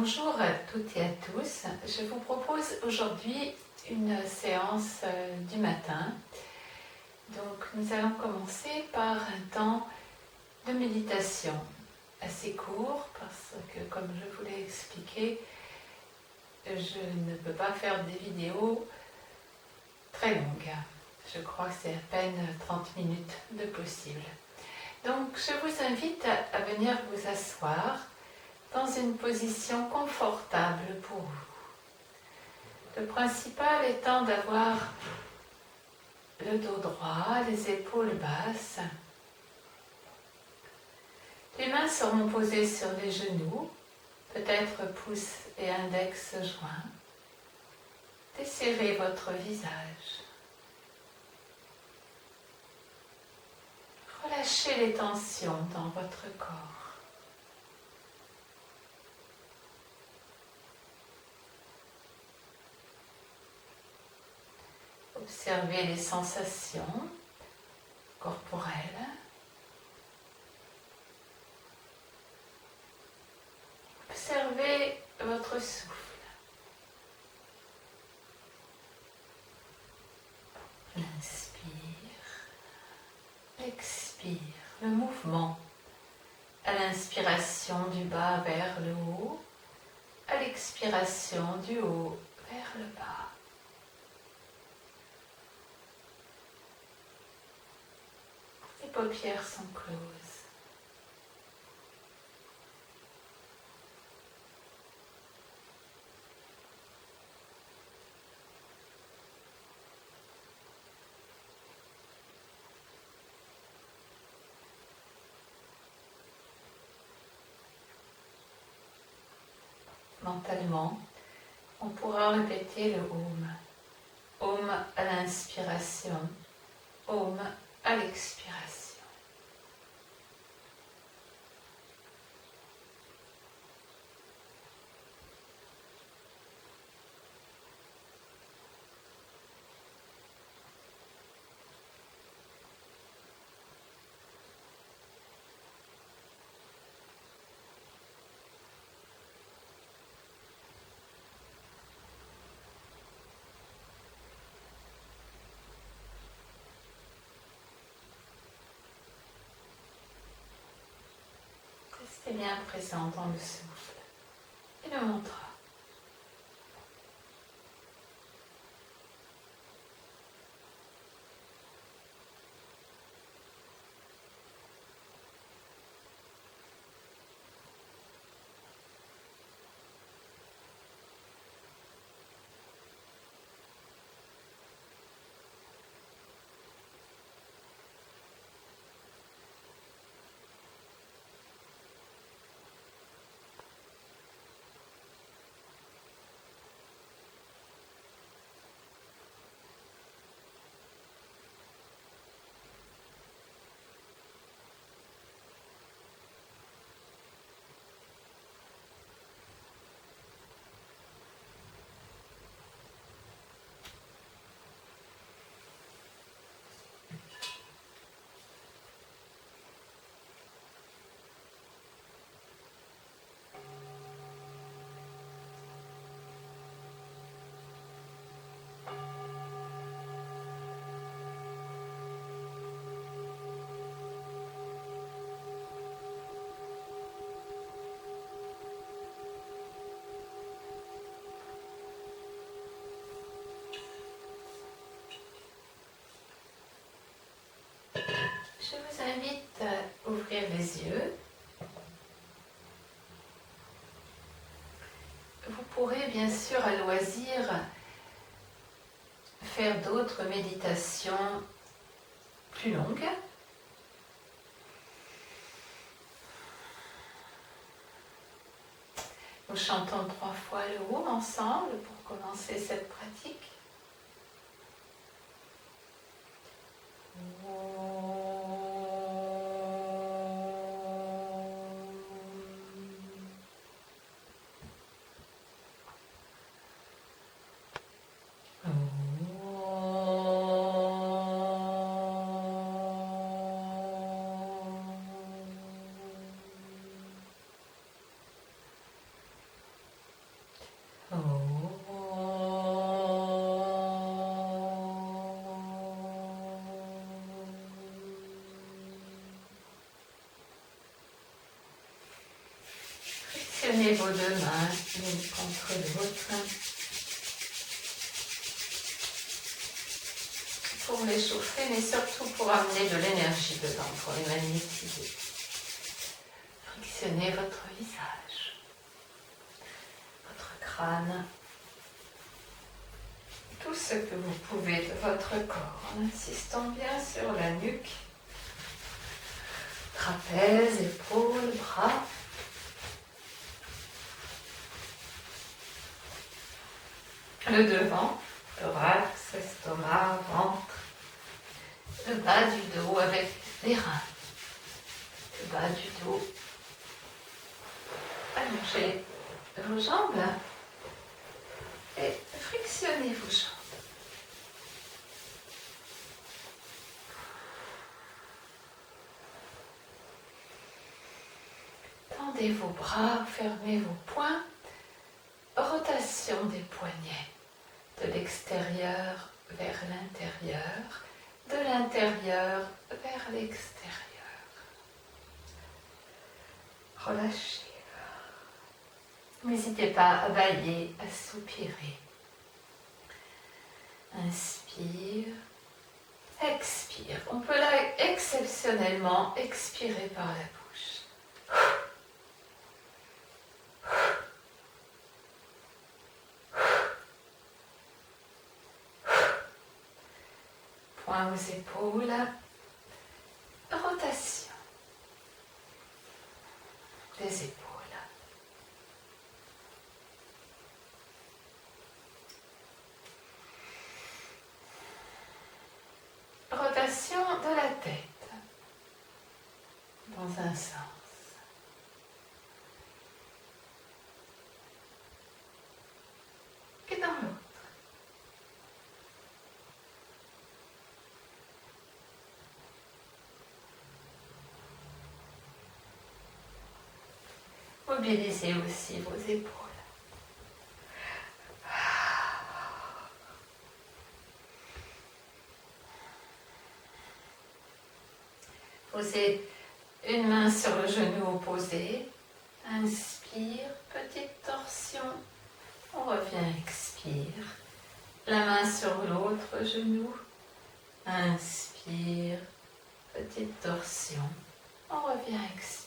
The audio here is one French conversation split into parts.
Bonjour à toutes et à tous. Je vous propose aujourd'hui une séance du matin. Donc nous allons commencer par un temps de méditation assez court parce que, comme je vous l'ai expliqué, je ne peux pas faire des vidéos très longues. Je crois que c'est à peine 30 minutes de possible. Donc je vous invite à venir vous asseoir dans une position confortable pour vous. Le principal étant d'avoir le dos droit, les épaules basses. Les mains seront posées sur les genoux, peut-être pouce et index joints. Desserrez votre visage. Relâchez les tensions dans votre corps. Observez les sensations corporelles. Observez votre souffle. Inspire, expire. Le mouvement à l'inspiration du bas vers le haut, à l'expiration du haut vers le bas. Les paupières sont closes. Mentalement, on pourra répéter le Om. Om à l'inspiration, Om à l'expiration. Restez bien présent dans le souffle et le mantra. Je vous invite à ouvrir les yeux. Vous pourrez bien sûr à loisir faire d'autres méditations plus longues. Nous chantons 3 fois le Om ensemble pour commencer cette pratique. Frictionnez vos deux mains l'une contre l'autre pour les chauffer, mais surtout pour amener de l'énergie dedans, pour les magnétiser. Frictionnez votre visage, votre crâne, tout ce que vous pouvez de votre corps, en insistant bien sur la nuque, trapèze, épaules, bras. Le devant, thorax, estomac, ventre, le bas du dos avec les reins, le bas du dos. Allongez vos jambes et frictionnez vos jambes. Tendez vos bras, fermez vos poings. Rotation des poignets de l'extérieur vers l'intérieur, de l'intérieur vers l'extérieur. Relâchez. N'hésitez pas à bâiller, à soupirer. Inspire, expire. On peut là exceptionnellement expirer par la bouche. Poings aux épaules, rotation des épaules. Rotation de la tête dans un sens. Et dans l'autre. Mobilisez aussi vos épaules. Posez une main sur le genou opposé. Inspire, petite torsion. On revient, expire. La main sur l'autre genou. Inspire, petite torsion. On revient, expire.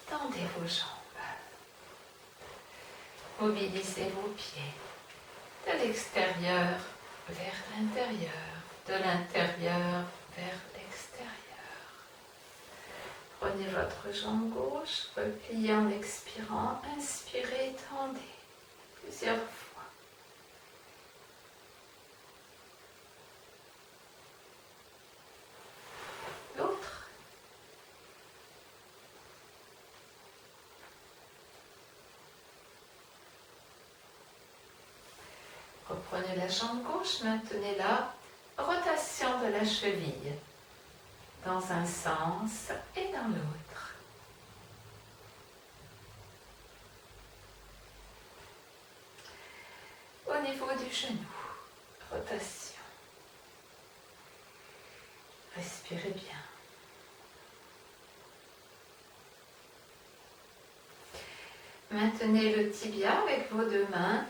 Tendez vos jambes. Mobilisez vos pieds de l'extérieur vers l'intérieur, de l'intérieur vers l'extérieur. Prenez votre jambe gauche, repliez en expirant, inspirez, tendez plusieurs fois. L'autre. Reprenez la jambe gauche, maintenez-la. Rotation de la cheville dans un sens et dans l'autre. Au niveau du genou, rotation. Respirez bien. Maintenez le tibia avec vos deux mains.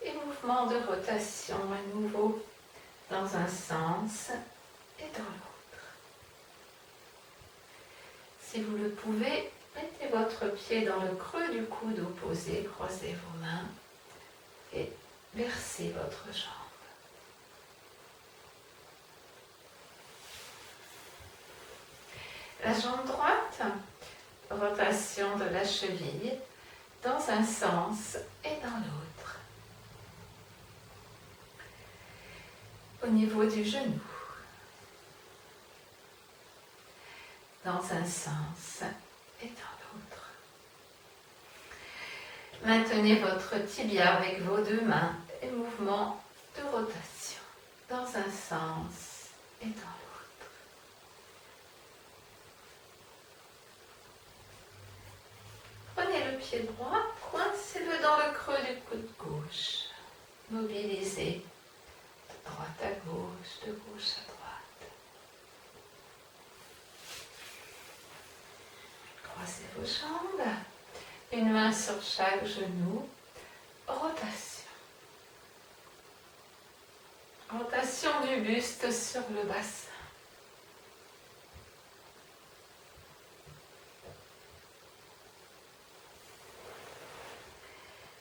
Et mouvement de rotation à nouveau dans un sens et dans l'autre. Si vous le pouvez, mettez votre pied dans le creux du coude opposé, croisez vos mains et versez votre jambe. La jambe droite, rotation de la cheville dans un sens et dans l'autre. Au niveau du genou, dans un sens et dans l'autre. Maintenez votre tibia avec vos deux mains et mouvement de rotation dans un sens et dans l'autre. Prenez le pied droit, coincez-le dans le creux du coude gauche. Mobilisez de droite à gauche, de gauche à droite. Croisez vos jambes, une main sur chaque genou, rotation. Rotation du buste sur le bassin.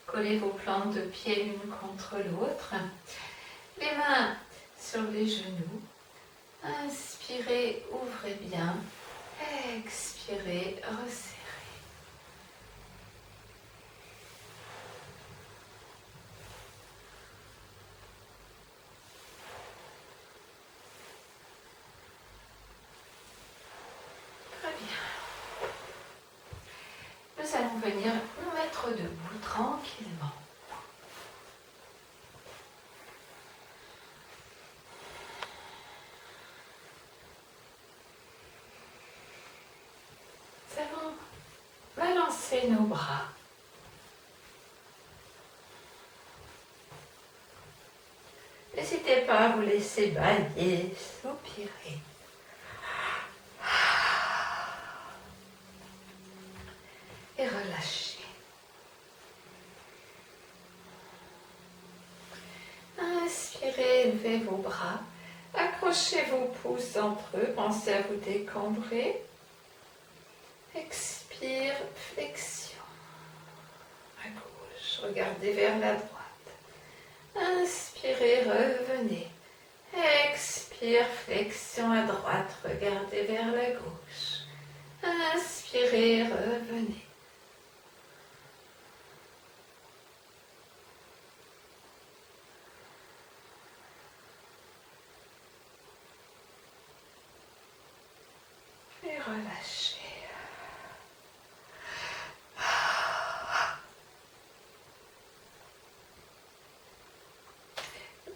Collez vos plantes de pied l'une contre l'autre. Les mains sur les genoux. Inspirez, ouvrez bien. Expirez, resserrez. Très bien. Nous allons venir nous mettre debout tranquillement. Nous allons balancer nos bras. N'hésitez pas à vous laisser bailler, soupirer. Et relâchez. Inspirez, élevez vos bras. Accrochez vos pouces entre eux. Pensez à vous décambrer. Expire, flexion. À gauche, regardez vers la droite. Inspirez, revenez. Expire, flexion à droite, regardez vers la gauche. Inspirez, revenez. Et relâchez.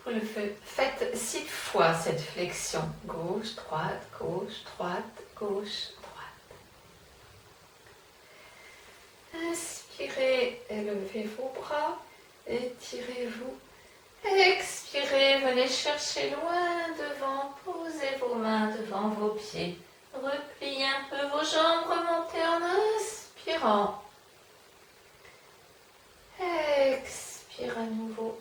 Vous le faites 6 fois cette flexion. Gauche, droite, gauche, droite, gauche, droite. Inspirez, élevez vos bras, étirez-vous. Expirez, venez chercher loin devant, posez vos mains devant vos pieds. Repliez un peu vos jambes, remontez en inspirant. Expire à nouveau.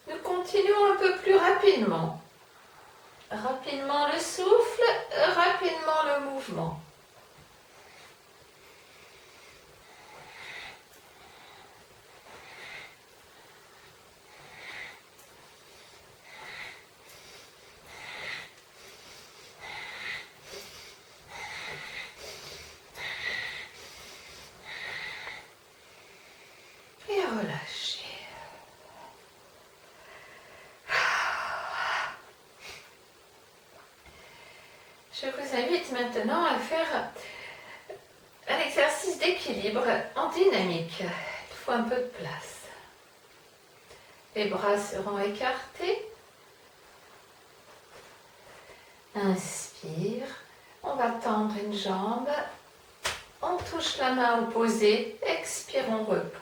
Nous continuons un peu plus rapidement. Rapidement le souffle, rapidement le mouvement. Et relâchez. Je vous invite maintenant à faire un exercice d'équilibre en dynamique. Il faut un peu de place. Les bras seront écartés. Inspire. On va tendre une jambe. On touche la main opposée. Expire, on repose.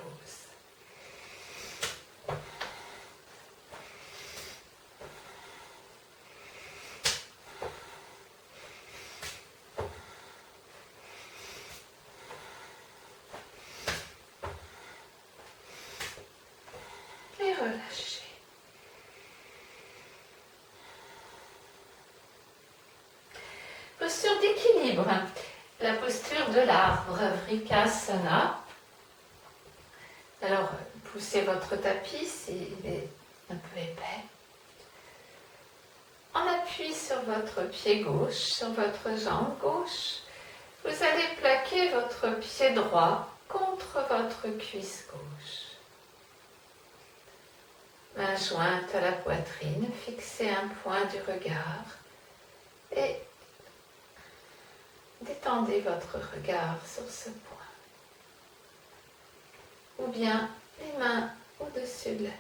Et relâchez. Posture d'équilibre. La posture de l'arbre, Vrikasana. Alors, poussez votre tapis s'il est un peu épais. En appui sur votre pied gauche, sur votre jambe gauche, vous allez plaquer votre pied droit contre votre cuisse gauche. Main jointe à la poitrine, fixez un point du regard et détendez votre regard sur ce point. Ou bien mains au-dessus de la tête.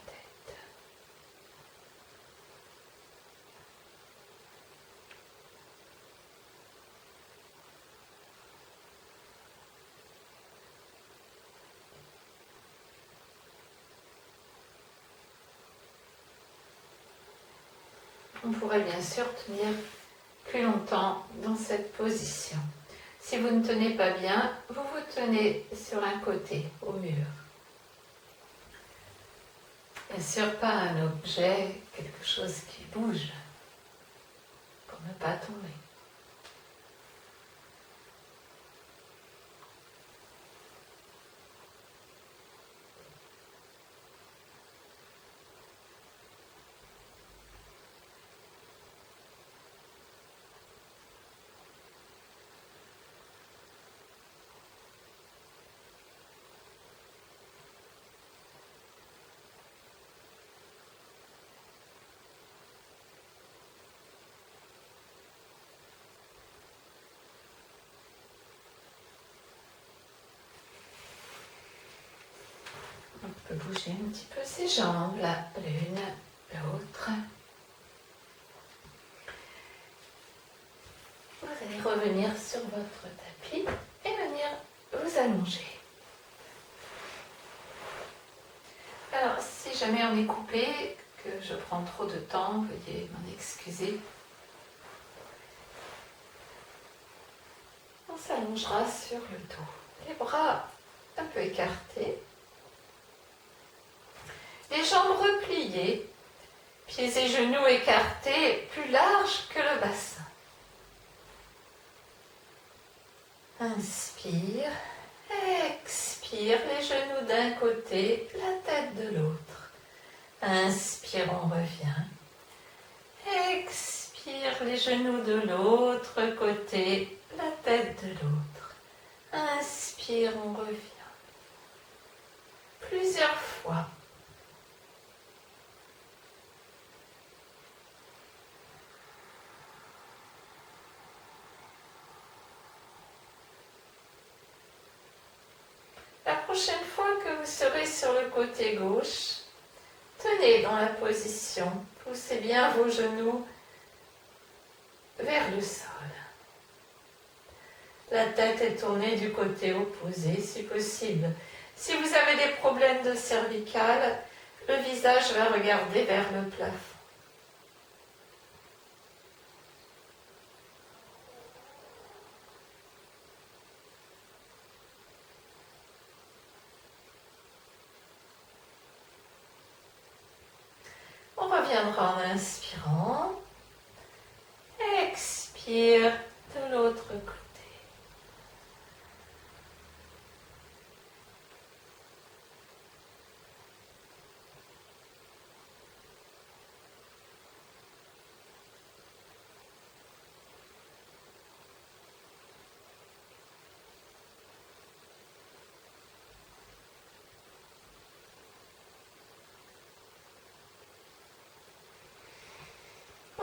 On pourrait bien sûr tenir plus longtemps dans cette position. Si vous ne tenez pas bien, vous vous tenez sur un côté, au mur. Bien sûr, pas un objet, quelque chose qui bouge, pour ne pas tomber. On peut bouger un petit peu ses jambes, l'une, l'autre. Vous allez revenir sur votre tapis et venir vous allonger. Alors, si jamais on est coupé, que je prends trop de temps, veuillez m'en excuser. On s'allongera sur le dos. Les bras un peu écartés. Les jambes repliées, pieds et genoux écartés, plus larges que le bassin. Inspire, expire, les genoux d'un côté, la tête de l'autre. Inspire, on revient. Expire, les genoux de l'autre côté, la tête de l'autre. Inspire, on revient. Plusieurs fois. La prochaine fois que vous serez sur le côté gauche, tenez dans la position, poussez bien vos genoux vers le sol. La tête est tournée du côté opposé si possible. Si vous avez des problèmes de cervicale, le visage va regarder vers le plafond. On reviendra en inspirant. Expire de l'autre côté.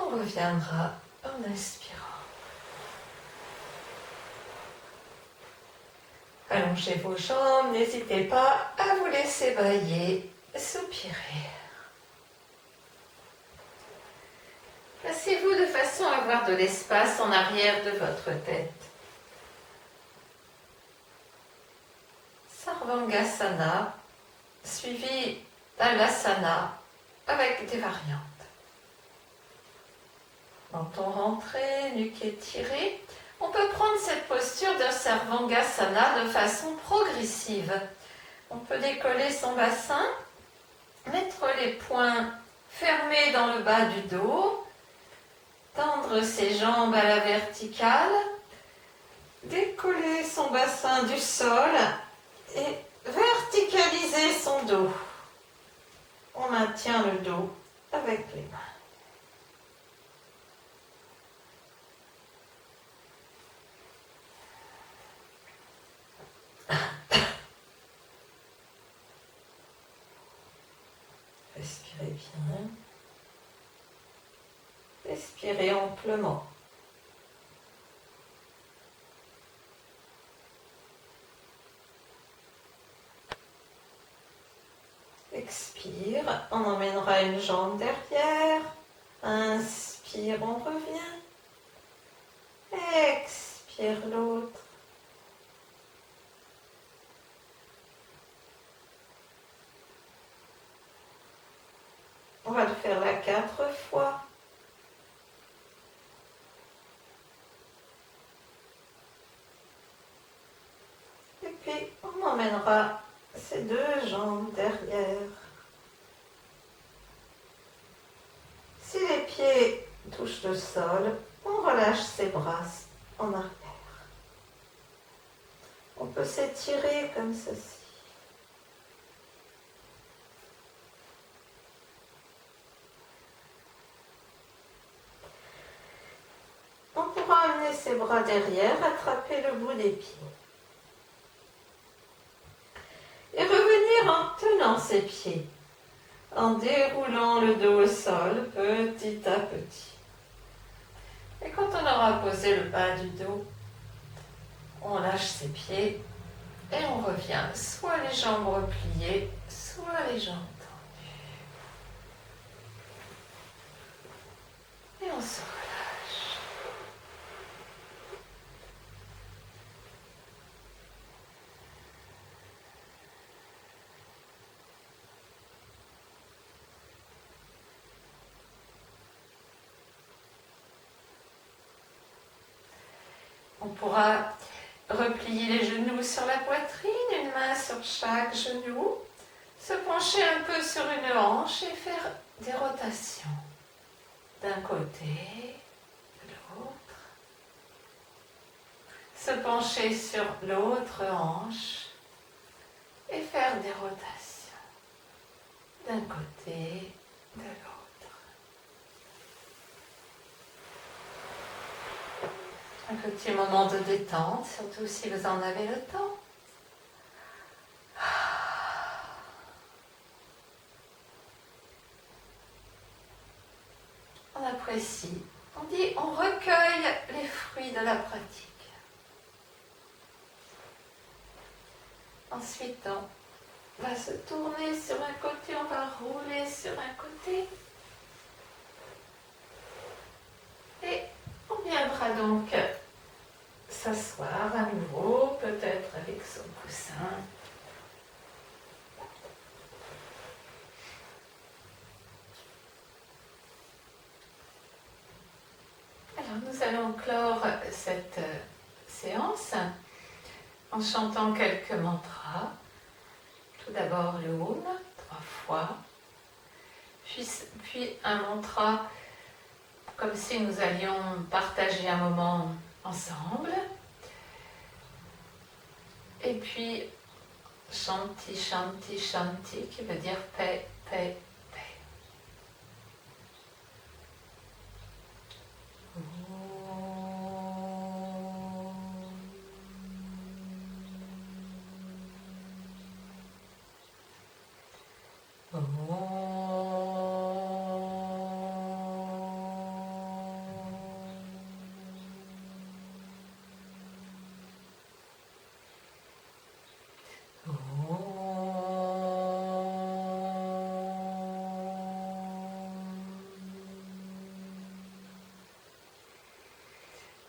On reviendra en inspirant. Allongez vos jambes, n'hésitez pas à vous laisser bailler, soupirer. Placez-vous de façon à avoir de l'espace en arrière de votre tête. Sarvangasana, suivi d'Alasana avec des variantes. Menton rentré, nuque étirée. On peut prendre cette posture de Sarvangasana de façon progressive. On peut décoller son bassin, mettre les poings fermés dans le bas du dos, tendre ses jambes à la verticale, décoller son bassin du sol et verticaliser son dos. On maintient le dos avec les mains. Respirez bien. Respirez amplement. expire, on emmènera une jambe derrière. Inspire, on revient. Expire l'autre. On va le faire là 4 fois. Et puis, on emmènera ces 2 jambes derrière. Si les pieds touchent le sol, on relâche ses bras en arrière. On peut s'étirer comme ceci. On pourra amener ses bras derrière, attraper le bout des pieds. Et revenir en tenant ses pieds, en déroulant le dos au sol petit à petit. Et quand on aura posé le bas du dos, on lâche ses pieds et on revient, soit les jambes repliées, soit les jambes tendues. Et on se relâche. On pourra replier les genoux sur la poitrine, une main sur chaque genou, se pencher un peu sur une hanche et faire des rotations d'un côté, de l'autre. Se pencher sur l'autre hanche et faire des rotations d'un côté, de l'autre. Un petit moment de détente, surtout si vous en avez le temps. On apprécie, on dit, on recueille les fruits de la pratique. Ensuite, on va se tourner sur un côté, on va rouler sur un côté. Et on viendra donc s'asseoir à nouveau, peut-être avec son coussin. Alors nous allons clore cette séance en chantant quelques mantras. Tout d'abord le Om, 3 fois, puis un mantra comme si nous allions partager un moment ensemble. Et puis Shanti, Shanti, Shanti, qui veut dire paix, paix, paix.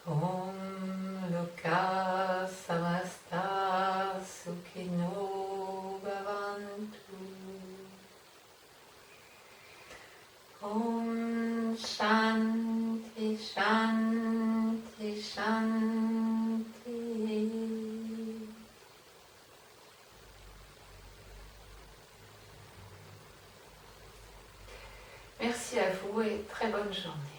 Om Loka Samasta Sukhino Bhavantu. Om Shanti Shanti Shanti. Merci à vous et très bonne journée.